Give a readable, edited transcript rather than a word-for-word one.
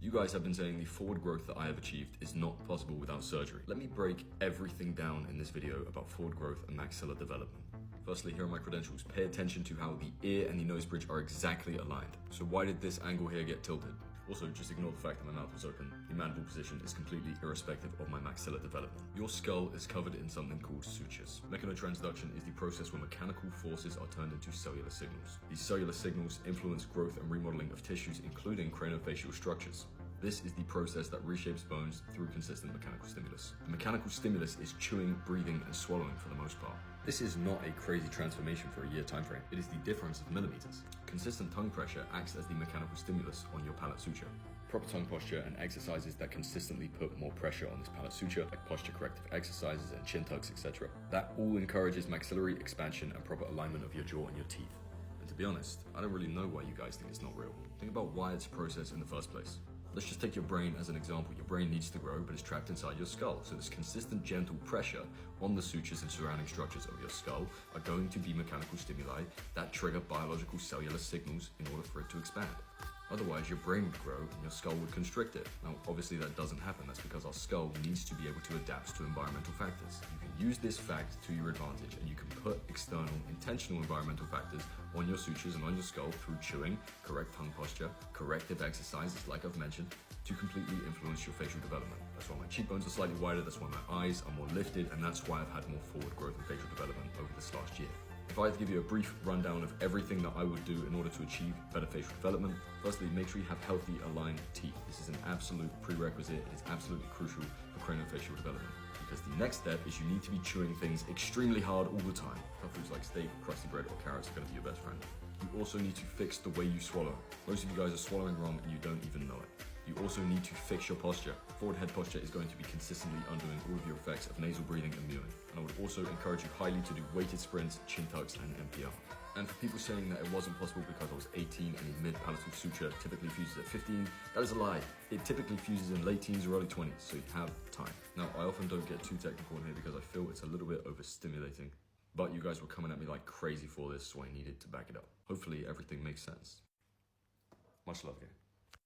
You guys have been saying the forward growth that I have achieved is not possible without surgery. Let me break everything down in this video about forward growth and maxilla development. Firstly, here are my credentials. Pay attention to how the ear and the nose bridge are exactly aligned. So why did this angle here get tilted? Also, just ignore the fact that my mouth was open. The mandible position is completely irrespective of my maxilla development. Your skull is covered in something called sutures. Mechanotransduction is the process where mechanical forces are turned into cellular signals. These cellular signals influence growth and remodeling of tissues, including craniofacial structures. This is the process that reshapes bones through consistent mechanical stimulus. The mechanical stimulus is chewing, breathing, and swallowing for the most part. This is not a crazy transformation for a year time frame. It is the difference of millimeters. Consistent tongue pressure acts as the mechanical stimulus on your palate suture. Proper tongue posture and exercises that consistently put more pressure on this palate suture, like posture corrective exercises and chin tucks, etc. That all encourages maxillary expansion and proper alignment of your jaw and your teeth. And to be honest, I don't really know why you guys think it's not real. Think about why it's a process in the first place. Let's just take your brain as an example. Your brain needs to grow, but it's trapped inside your skull. So this consistent, gentle pressure on the sutures and surrounding structures of your skull are going to be mechanical stimuli that trigger biological cellular signals in order for it to expand. Otherwise, your brain would grow and your skull would constrict it. Now, obviously that doesn't happen. That's because our skull needs to be able to adapt to environmental factors. You can use this fact to your advantage, and you can put external, intentional environmental factors on your sutures and on your skull through chewing, correct tongue posture, corrective exercises, like I've mentioned, to completely influence your facial development. That's why my cheekbones are slightly wider, that's why my eyes are more lifted, and that's why I've had more forward growth and facial development over this last year. If I had to give you a brief rundown of everything that I would do in order to achieve better facial development, firstly, make sure you have healthy, aligned teeth. This is an absolute prerequisite. It is absolutely crucial for craniofacial development. Because the next step is you need to be chewing things extremely hard all the time. Tough foods like steak, crusty bread, or carrots are going to be your best friend. You also need to fix the way you swallow. Most of you guys are swallowing wrong and you don't even know it. You also need to fix your posture. Forward head posture is going to be consistently undoing all of your effects of nasal breathing and mewing. And I would also encourage you highly to do weighted sprints, chin tucks, and NPR. And for people saying that it wasn't possible because I was 18 and the mid-palatal suture typically fuses at 15, that is a lie. It typically fuses in late teens or early 20s, so you have time. Now, I often don't get too technical in here because I feel it's a little bit overstimulating, but you guys were coming at me like crazy for this, so I needed to back it up. Hopefully everything makes sense. Much love, gang.